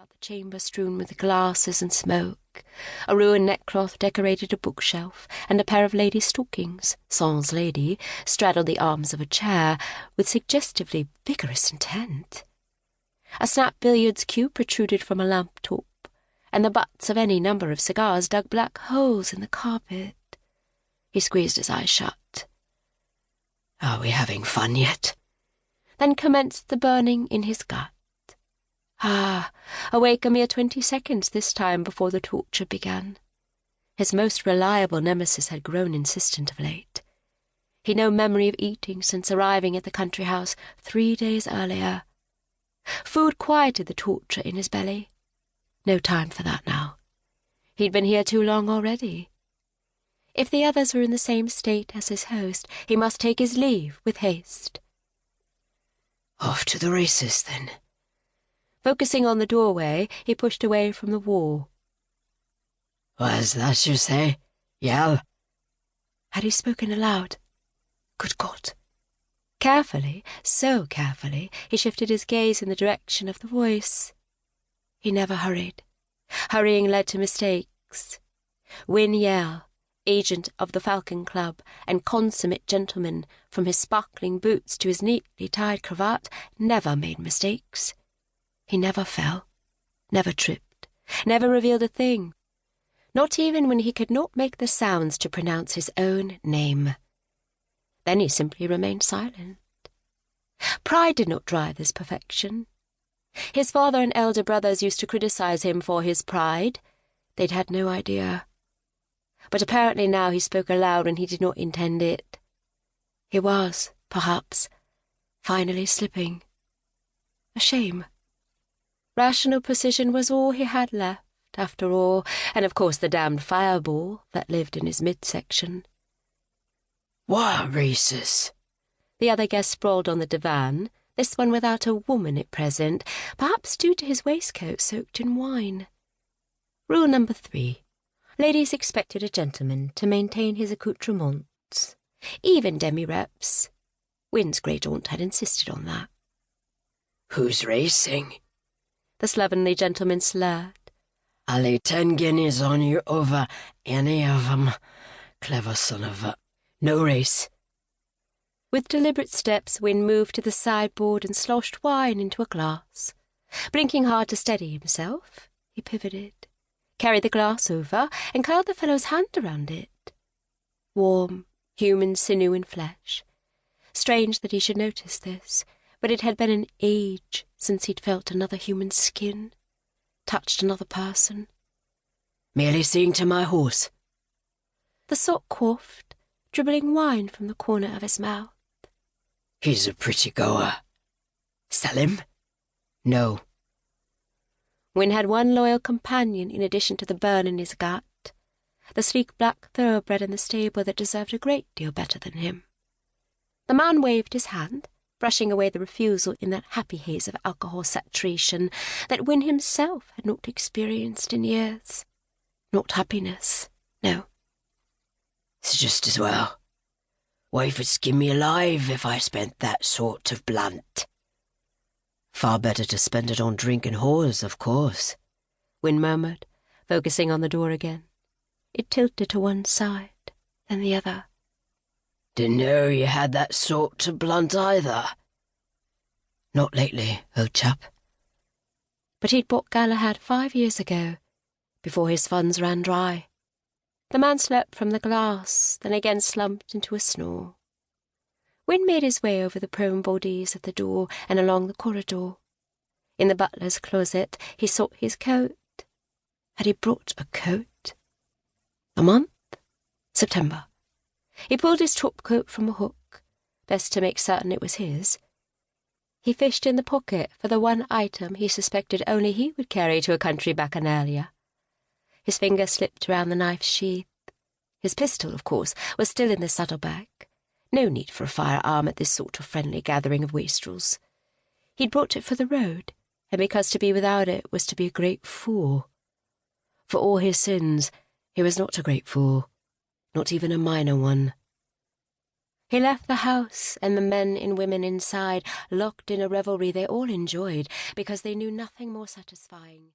about the chamber strewn with glasses and smoke. A ruined neckcloth decorated a bookshelf, and a pair of lady stockings, sans lady, straddled the arms of a chair with suggestively vigorous intent. A snap billiards cue protruded from a lamp top, and the butts of any number of cigars dug black holes in the carpet. He squeezed his eyes shut. "Are we having fun yet?" Then commenced the burning in his gut. Awake a mere 20 seconds this time before the torture began. His most reliable nemesis had grown insistent of late. He'd no memory of eating since arriving at the country house 3 days earlier. Food quieted the torture in his belly. No time for that now. He'd been here too long already. If the others were in the same state as his host, he must take his leave with haste. Off to the races, then. Focusing on the doorway, he pushed away from the wall. "Was that you say? Yell?" Had he spoken aloud? Good God! Carefully, so carefully, he shifted his gaze in the direction of the voice. He never hurried. Hurrying led to mistakes. Win Yale, agent of the Falcon Club and consummate gentleman, from his sparkling boots to his neatly tied cravat, never made mistakes. He never fell, never tripped, never revealed a thing, not even when he could not make the sounds to pronounce his own name. Then he simply remained silent. Pride did not drive this perfection. His father and elder brothers used to criticize him for his pride. They'd had no idea. But apparently now he spoke aloud and he did not intend it. He was, perhaps, finally slipping. A shame. Rational precision was all he had left, after all, and of course the damned fireball that lived in his midsection. "What races?" The other guest sprawled on the divan, this one without a woman at present, perhaps due to his waistcoat soaked in wine. Rule number 3. Ladies expected a gentleman to maintain his accoutrements, even demi-reps. Wynne's great aunt had insisted on that. "Who's racing?" The slovenly gentleman slurred. "I'll lay 10 guineas on you over any of 'em. Clever son of a... No race." With deliberate steps, Wynne moved to the sideboard and sloshed wine into a glass. Blinking hard to steady himself, he pivoted, carried the glass over, and curled the fellow's hand around it. Warm, human sinew and flesh. Strange that he should notice this, but it had been an age since he'd felt another human skin, touched another person. "Merely seeing to my horse." The sot quaffed, dribbling wine from the corner of his mouth. "He's a pretty goer. Sell him?" "No." Wynne had one loyal companion in addition to the burn in his gut, the sleek black thoroughbred in the stable that deserved a great deal better than him. The man waved his hand, brushing away the refusal in that happy haze of alcohol saturation that Wynne himself had not experienced in years. Not happiness, no. "It's just as well. Wife would skin me alive if I spent that sort of blunt." "Far better to spend it on drink and whores, of course," Wynne murmured, focusing on the door again. It tilted to one side, then the other. "Didn't know you had that sort of blunt either." "Not lately, old chap." But he'd bought Galahad 5 years ago, before his funds ran dry. The man slept from the glass, then again slumped into a snore. Wynne made his way over the prone bodies at the door and along the corridor. In the butler's closet, he sought his coat. Had he brought a coat? A month? September. He pulled his topcoat from a hook, best to make certain it was his. He fished in the pocket for the one item he suspected only he would carry to a country bacchanalia. His finger slipped around the knife's sheath. His pistol, of course, was still in the saddlebag. No need for a firearm at this sort of friendly gathering of wastrels. He'd brought it for the road, and because to be without it was to be a great fool. For all his sins, he was not a great fool, not even a minor one. He left the house, and the men and women inside locked in a revelry they all enjoyed because they knew nothing more satisfying